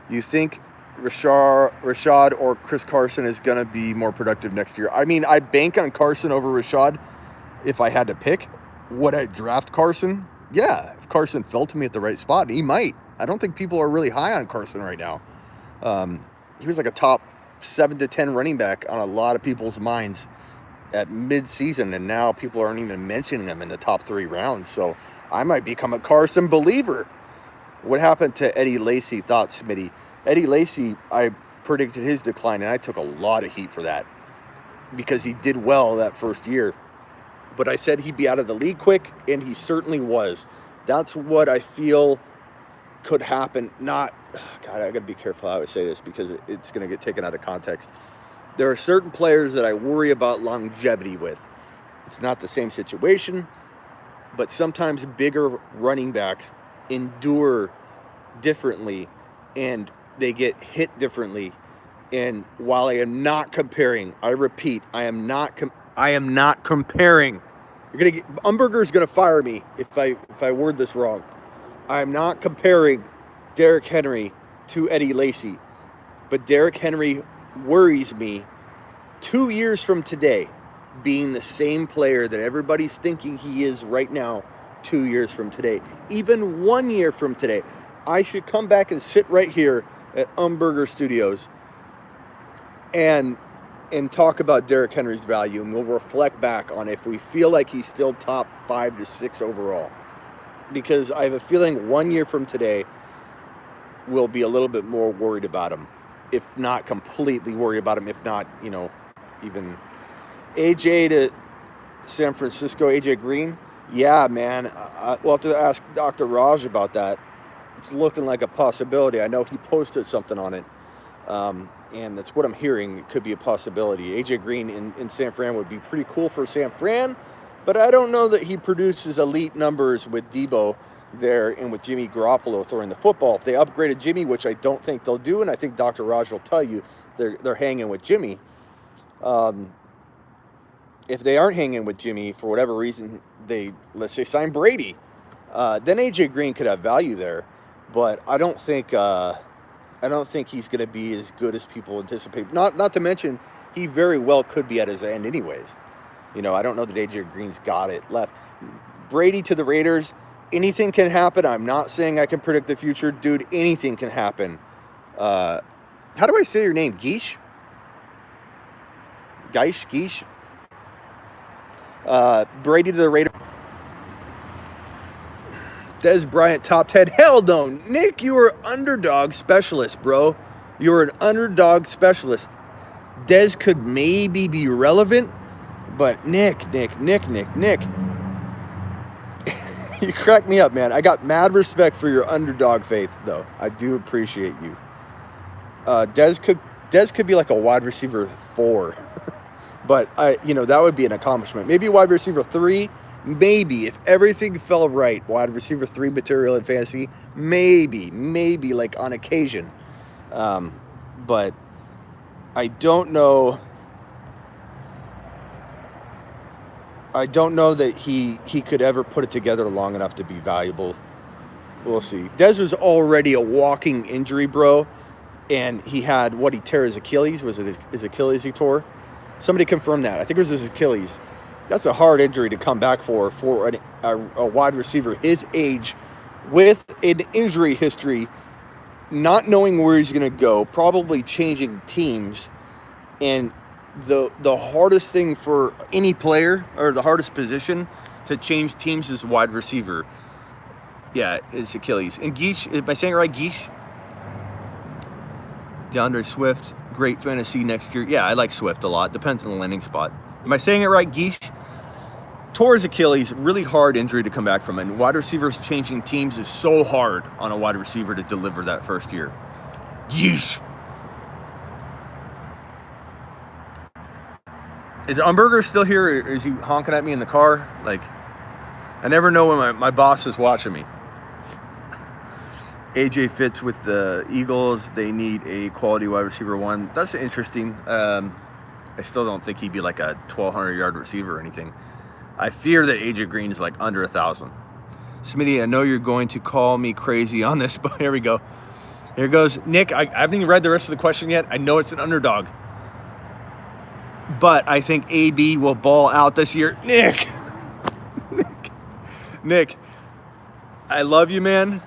You think Rashad or Chris Carson is going to be more productive next year? I mean, I bank on Carson over Rashad if I had to pick. Would I draft Carson? Yeah, if Carson fell to me at the right spot, he might. I don't think people are really high on Carson right now. He was like a top 7 to 10 running back on a lot of people's minds at mid-season, and now people aren't even mentioning him in the top 3 rounds. So I might become a Carson believer. What happened to Eddie Lacy? Thoughts, Smitty? Eddie Lacy, I predicted his decline, and I took a lot of heat for that because he did well that first year. But I said he'd be out of the league quick, and he certainly was. That's what I feel could happen. God, I got to be careful how I say this because it's going to get taken out of context. There are certain players that I worry about longevity with. It's not the same situation, but sometimes bigger running backs endure differently and they get hit differently. And while I am not comparing, I repeat, I am not comparing. Umberger's going to fire me if I word this wrong. I am not comparing Derrick Henry to Eddie Lacy, but Derrick Henry worries me 2 years from today being the same player that everybody's thinking he is right now 2 years from today. Even 1 year from today. I should come back and sit right here at Umberger Studios and talk about Derrick Henry's value, and we'll reflect back on if we feel like he's still top 5 to 6 overall. Because I have a feeling 1 year from today, we'll be a little bit more worried about him. If not completely worried about him, if not, even AJ to San Francisco, AJ Green. Yeah, man. We'll have to ask Dr. Raj about that. It's looking like a possibility. I know he posted something on it. And that's what I'm hearing. It could be a possibility. AJ Green in San Fran would be pretty cool for San Fran. But I don't know that he produces elite numbers with Debo there and with Jimmy Garoppolo throwing the football. If they upgraded Jimmy, which I don't think they'll do, and I think Dr. Raj will tell you they're hanging with Jimmy. If they aren't hanging with Jimmy for whatever reason, let's say sign Brady, then AJ Green could have value there. but I don't think he's going to be as good as people anticipate. Not to mention, he very well could be at his end anyways. I don't know that AJ Green's got it left. Brady to the Raiders, anything can happen. I'm not saying I can predict the future. Dude, anything can happen. How do I say your name? Geesh? Geesh? Brady to the Raiders. Des Bryant, top 10. Hell no. Nick, you are underdog specialist, bro. You're an underdog specialist. Des could maybe be relevant, but Nick. You crack me up, man. I got mad respect for your underdog faith, though. I do appreciate you. Des could be like a wide receiver 4. But that would be an accomplishment. Maybe wide receiver 3. Maybe if everything fell right, wide receiver 3 material in fantasy. Maybe like on occasion. But I don't know. I don't know that he could ever put it together long enough to be valuable. We'll see. Des was already a walking injury, bro. And he had, he tore his Achilles? Was it his Achilles he tore? Somebody confirm that. I think it was his Achilles. That's a hard injury to come back for a wide receiver his age with an injury history, not knowing where he's going to go, probably changing teams. And the hardest thing for any player, or the hardest position to change teams, is wide receiver. Yeah, it's Achilles. And Geesh, am I saying it right, Geesh? DeAndre Swift, great fantasy next year. Yeah, I like Swift a lot. Depends on the landing spot. Am I saying it right, Geesh? Tore his Achilles, really hard injury to come back from. And wide receivers changing teams is so hard on a wide receiver to deliver that first year. Geesh. Is Umberger still here, or is he honking at me in the car? Like, I never know when my boss is watching me. AJ fits with the Eagles. They need a quality wide receiver 1. That's interesting. I still don't think he'd be like a 1,200-yard receiver or anything. I fear that AJ Green is like under 1,000. Smitty, I know you're going to call me crazy on this, but here we go. Here goes. Nick, I haven't even read the rest of the question yet. I know it's an underdog. But I think AB will ball out this year. Nick, I love you, man.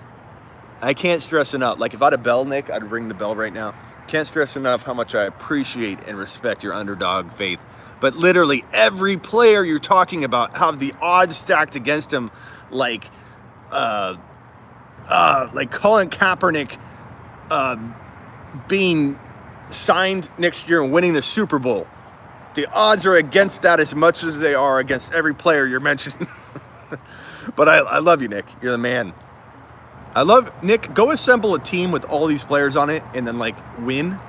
I can't stress enough. Like, if I had a bell, Nick, I'd ring the bell right now. Can't stress enough how much I appreciate and respect your underdog faith. But literally every player you're talking about have the odds stacked against him, like Colin Kaepernick being signed next year and winning the Super Bowl. The odds are against that as much as they are against every player you're mentioning. But I love you, Nick. You're the man. Nick, go assemble a team with all these players on it and then win,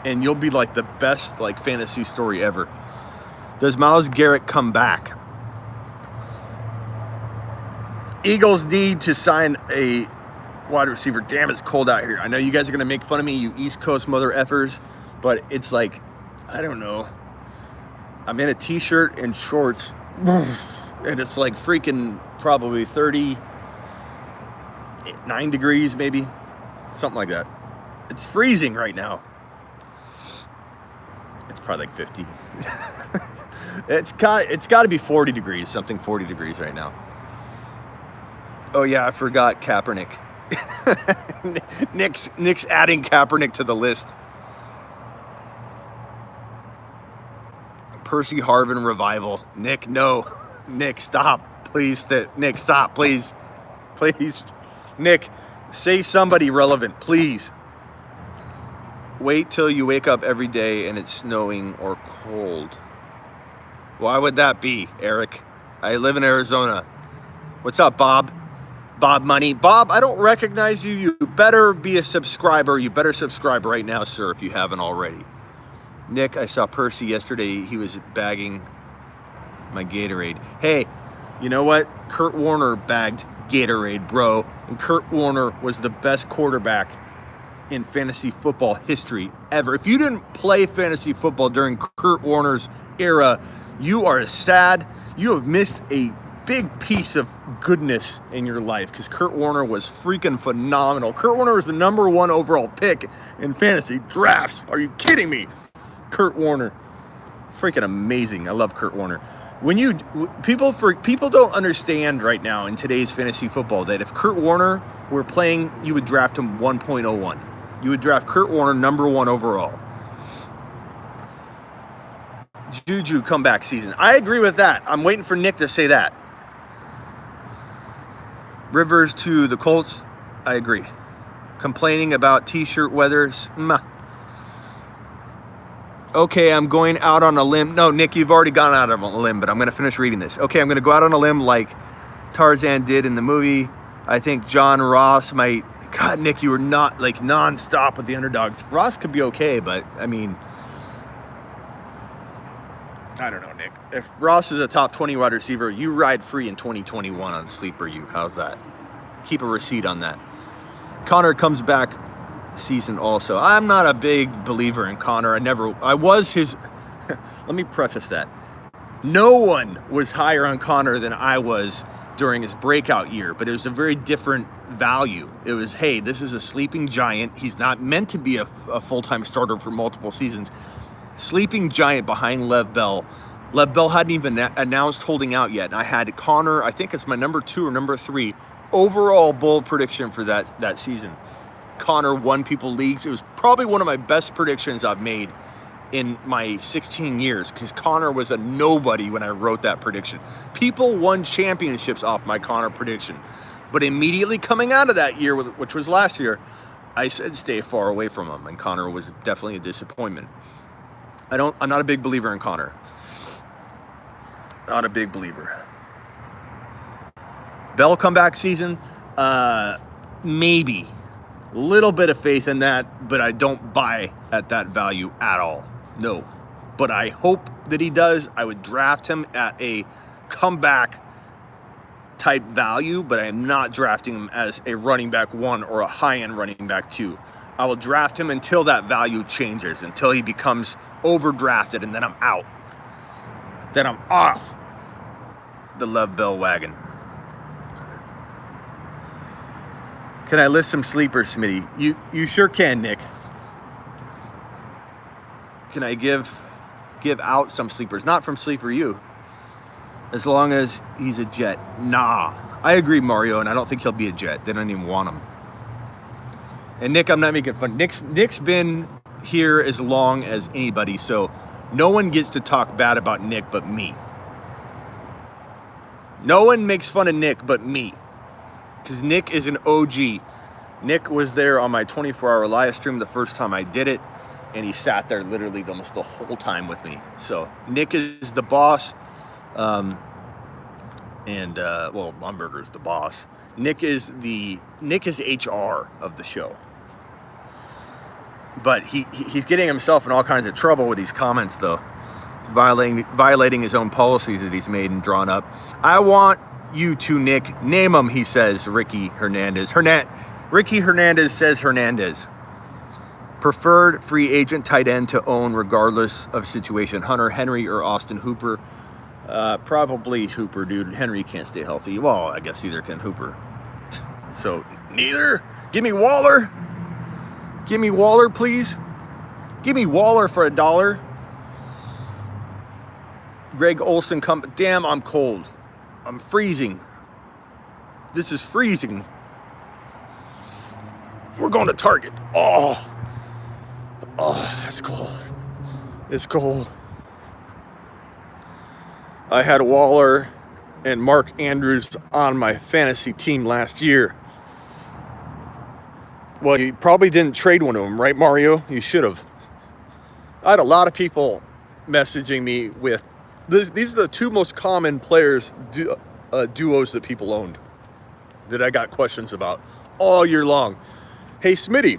and you'll be like the best fantasy story ever. Does Myles Garrett come back? Eagles need to sign a wide receiver. Damn, it's cold out here. I know you guys are going to make fun of me, you East Coast mother effers, but it's I don't know. I'm in a t-shirt and shorts, and it's freaking probably 39 degrees, maybe. Something like that. It's freezing right now. It's probably 50. It's got to be 40 degrees, 40 degrees right now. Oh yeah, I forgot Kaepernick. Nick's adding Kaepernick to the list. Percy Harvin revival. Nick, no. Nick, stop. Please. Nick, stop, please. Please. Nick, say somebody relevant, please. Wait till you wake up every day and it's snowing or cold. Why would that be, Eric? I live in Arizona. What's up, Bob? Bob Money. Bob, I don't recognize you. You better be a subscriber. You better subscribe right now, sir, if you haven't already. Nick, I saw Percy yesterday. He was bagging my Gatorade. Hey, you know what? Kurt Warner bagged Gatorade, bro. And Kurt Warner was the best quarterback in fantasy football history ever. If you didn't play fantasy football during Kurt Warner's era, you are sad. You have missed a big piece of goodness in your life, because Kurt Warner was freaking phenomenal. Kurt Warner was the #1 overall pick in fantasy drafts. Are you kidding me? Kurt Warner, freaking amazing. I love Kurt Warner. When people don't understand right now in today's fantasy football that if Kurt Warner were playing, you would draft him 1.01. You would draft Kurt Warner #1 overall. Juju comeback season. I agree with that. I'm waiting for Nick to say that. Rivers to the Colts. I agree. Complaining about t-shirt weathers. Okay, I'm going out on a limb. No, Nick, you've already gone out on a limb, but I'm going to finish reading this. Okay, I'm going to go out on a limb like Tarzan did in the movie. I think John Ross might... God, Nick, you were not like nonstop with the underdogs. Ross could be okay, but I mean... I don't know, Nick. If Ross is a top 20 wide receiver, you ride free in 2021 on Sleeper U. How's that? Keep a receipt on that. Connor comes back season also. I'm not a big believer in Connor. I was his... Let me preface that. No one was higher on Connor than I was during his breakout year, but it was a very different value. It was, hey, this is a sleeping giant. He's not meant to be a full-time starter for multiple seasons. Sleeping giant behind Lev Bell. Lev Bell hadn't even announced holding out yet. And I had Connor, I think it's my #2 or #3 overall bold prediction for that season. Connor won people leagues. It was probably one of my best predictions I've made in my 16 years, because Connor was a nobody when I wrote that prediction. People won championships off my Connor prediction. But immediately coming out of that year, which was last year, I said stay far away from him, and Connor was definitely a disappointment. I'm not a big believer in Connor. Not a big believer. Bell comeback season, maybe. Little bit of faith in that, but I don't buy at that value at all. No. But I hope that he does. I would draft him at a comeback type value, but I am not drafting him as a running back 1 or a high-end running back 2. I will draft him until that value changes, until he becomes overdrafted, and then I'm out. Then I'm off the Lev Bell wagon. Can I list some sleepers, Smitty? You sure can, Nick. Can I give out some sleepers? Not from Sleeper U. As long as he's a Jet. Nah. I agree, Mario, and I don't think he'll be a Jet. They don't even want him. And Nick, I'm not making fun. Nick's been here as long as anybody, so no one gets to talk bad about Nick but me. No one makes fun of Nick but me, because Nick is an OG. Nick was there on my 24-hour live stream the first time I did it, and he sat there literally almost the whole time with me. So Nick is the boss, well, Lumberger is the boss. Nick is HR of the show. But he's getting himself in all kinds of trouble with these comments, though. Violating his own policies that he's made and drawn up. I want you to, Nick, name them, he says, Ricky Hernandez. Ricky Hernandez says Hernandez. Preferred free agent tight end to own regardless of situation. Hunter Henry or Austin Hooper. Probably Hooper, dude. Henry can't stay healthy. Well, I guess either can Hooper. So, neither. Give me Waller. Give me Waller, please. Give me Waller for $1. Greg Olson, damn, I'm cold. I'm freezing. This is freezing. We're going to Target. Oh, that's cold. It's cold. I had Waller and Mark Andrews on my fantasy team last year. Well, you probably didn't trade one of them, right, Mario? You should have. I had a lot of people messaging me with, these are the 2 most common players, duos that people owned, that I got questions about all year long. Hey, Smitty,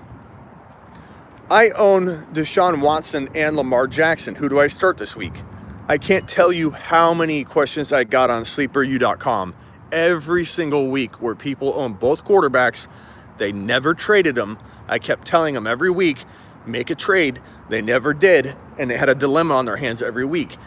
I own Deshaun Watson and Lamar Jackson. Who do I start this week? I can't tell you how many questions I got on sleeperu.com every single week where people own both quarterbacks. They never traded them. I kept telling them every week, make a trade. They never did, and they had a dilemma on their hands every week.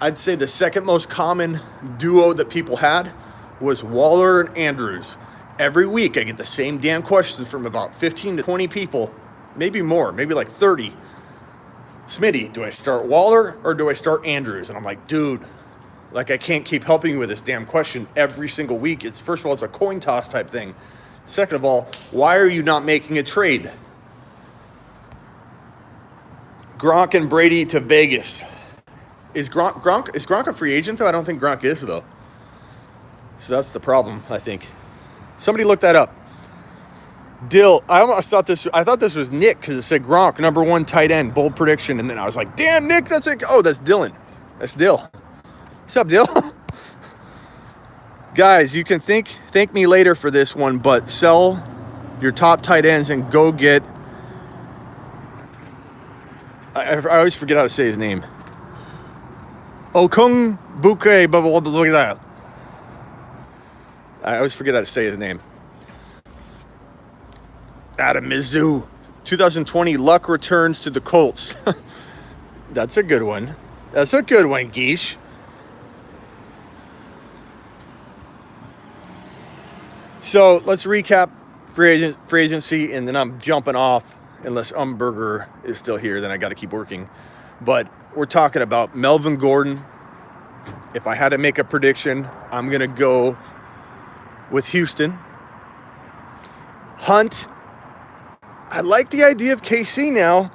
I'd say the second most common duo that people had was Waller and Andrews. Every week I get the same damn questions from about 15 to 20 people, maybe more, maybe like 30. Smitty, do I start Waller or do I start Andrews? And I'm like, dude, like I can't keep helping you with this damn question every single week. It's, first of all, it's a coin toss type thing. Second of all, why are you not making a trade? Gronk and Brady to Vegas. Is Gronk a free agent though? I don't think Gronk is though. So that's the problem, I think. Somebody look that up. Dill, I thought this was Nick because it said Gronk, #1 tight end, bold prediction, and then I was like, damn, Nick, that's it. Oh, that's Dylan. That's Dill. What's up, Dill? Guys, you can thank me later for this one, but sell your top tight ends and go get. I always forget how to say his name. Okung Buke, blah, blah, blah, look at that. I always forget how to say his name. Adam Mizzou. 2020 Luck returns to the Colts. That's a good one. That's a good one, Geesh. So let's recap free agency, and then I'm jumping off. Unless Umberger is still here, then I got to keep working. But we're talking about Melvin Gordon. If I had to make a prediction, I'm going to go with Houston. Hunt. I like the idea of KC now.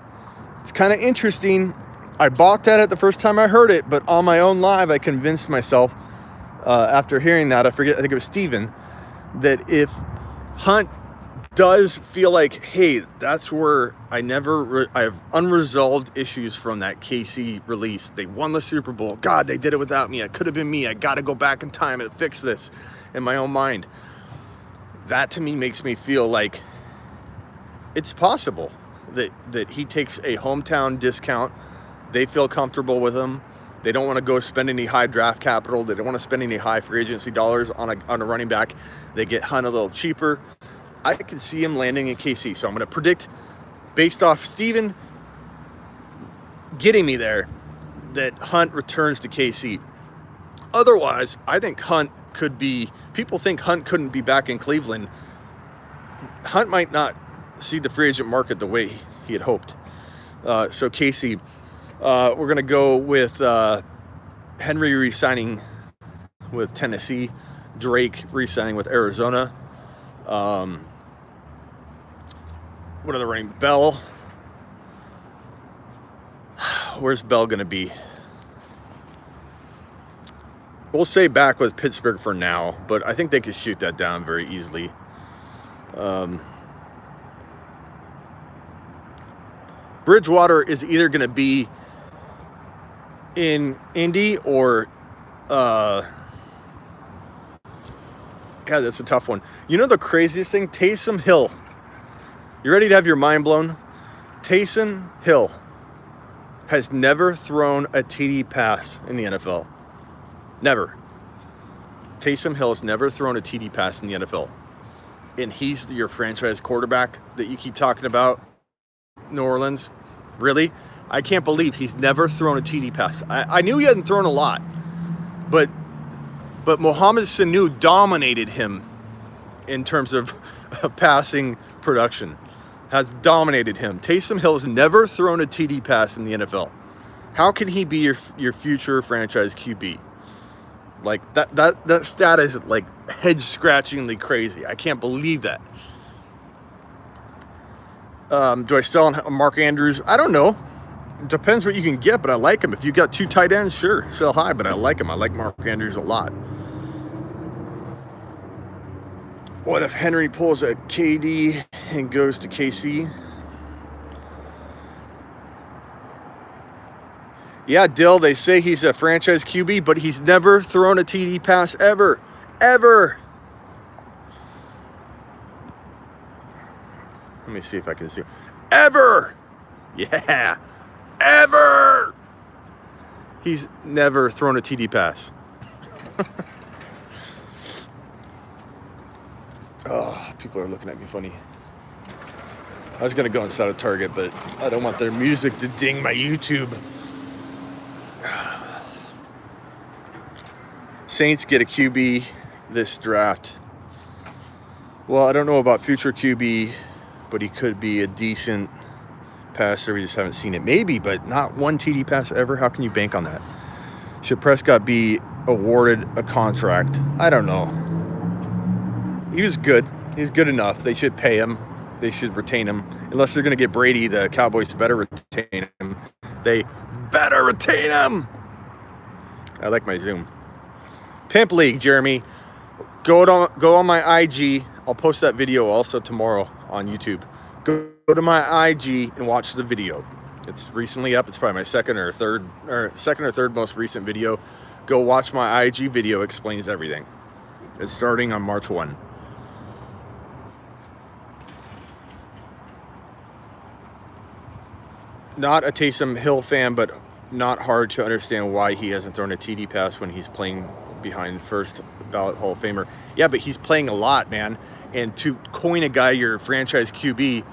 It's kind of interesting. I balked at it the first time I heard it, but on my own live, I convinced myself after hearing that, I think it was Steven, that if Hunt does feel like, hey, that's where I have unresolved issues from that KC release. They won the Super Bowl. God, they did it without me. It could have been me. I got to go back in time and fix this in my own mind. That to me makes me feel like it's possible that he takes a hometown discount. They feel comfortable with him. They don't want to go spend any high draft capital. They don't want to spend any high free agency dollars on a running back. They get Hunt a little cheaper. I can see him landing in KC. So I'm going to predict, based off Steven getting me there, that Hunt returns to KC. Otherwise, I think Hunt could be, people think Hunt couldn't be back in Cleveland. Hunt might not see the free agent market the way he had hoped. So KC, we're going to go with Henry re-signing with Tennessee, Drake re-signing with Arizona. What are the running? Bell. Where's Bell going to be? We'll say back with Pittsburgh for now, but I think they could shoot that down very easily. Bridgewater is either going to be in Indy or God, that's a tough one. You know the craziest thing? Taysom Hill. You ready to have your mind blown? Taysom Hill has never thrown a TD pass in the NFL. Never. Taysom Hill has never thrown a TD pass in the NFL. And he's your franchise quarterback that you keep talking about, New Orleans. Really? I can't believe he's never thrown a TD pass. I knew he hadn't thrown a lot, but Mohamed Sanu dominated him in terms of passing production. Has dominated him. Taysom Hill has never thrown a TD pass in the NFL. How can he be your future franchise QB? Like that stat is like head-scratchingly crazy. I can't believe that. Do I sell Mark Andrews? I don't know. It depends what you can get, but I like him. If you got 2 tight ends, sure, sell high, but I like him. I like Mark Andrews a lot. What if Henry pulls a KD and goes to KC? Yeah, Dill, they say he's a franchise QB, but he's never thrown a TD pass ever. Ever. Let me see if I can see. Ever. Yeah. Ever. He's never thrown a TD pass. Oh, people are looking at me funny. I was going to go inside of Target, but I don't want their music to ding my YouTube. Saints get a QB this draft. Well, I don't know about future QB, but he could be a decent passer. We just haven't seen it. Maybe, but not one TD pass ever. How can you bank on that? Should Prescott be awarded a contract? I don't know. He was good. He's good enough. They should pay him. They should retain him. Unless they're going to get Brady, the Cowboys better retain him. They better retain him. I like my Zoom. Pimp League, Jeremy. Go on my IG. I'll post that video also tomorrow on YouTube. Go to my IG and watch the video. It's recently up. It's probably my second or third most recent video. Go watch my IG video. Explains everything. It's starting on March 1. Not a Taysom Hill fan, but not hard to understand why he hasn't thrown a TD pass when he's playing behind first ballot Hall of Famer. Yeah, but he's playing a lot, man. And to coin a guy your franchise QB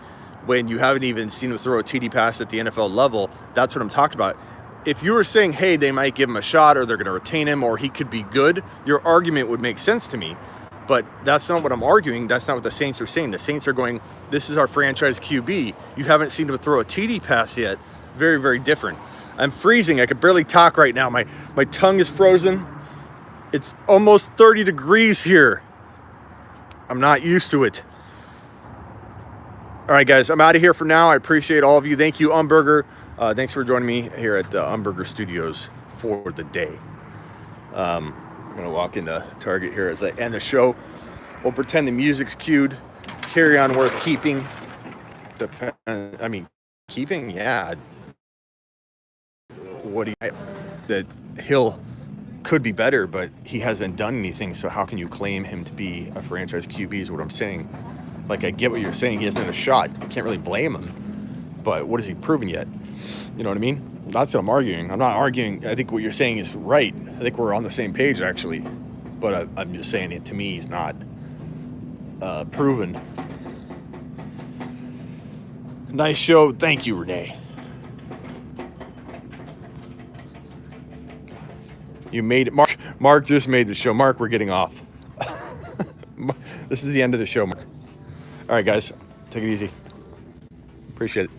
when you haven't even seen him throw a TD pass at the NFL level, that's what I'm talking about. If you were saying, hey, they might give him a shot or they're going to retain him or he could be good, your argument would make sense to me. But that's not what I'm arguing. That's not what the Saints are saying. The Saints are going, this is our franchise QB. You haven't seen him throw a TD pass yet. Very, very different. I'm freezing. I could barely talk right now. My tongue is frozen. It's almost 30 degrees here. I'm not used to it. All right, guys, I'm out of here for now. I appreciate all of you. Thank you, Umburger. Thanks for joining me here at Umburger Studios for the day. I'm going to walk into Target here as I end the show. We'll pretend the music's cued. Carry on worth keeping. Keeping? Yeah. That Hill could be better, but he hasn't done anything, so how can you claim him to be a franchise QB is what I'm saying. Like, I get what you're saying. He hasn't had a shot. You can't really blame him. But what has he proven yet? You know what I mean? That's what I'm arguing. I'm not arguing. I think what you're saying is right. I think we're on the same page, actually. But I'm just saying it, to me, he's not proven. Nice show. Thank you, Renee. You made it. Mark just made the show. Mark, we're getting off. This is the end of the show, Mark. All right, guys. Take it easy. Appreciate it.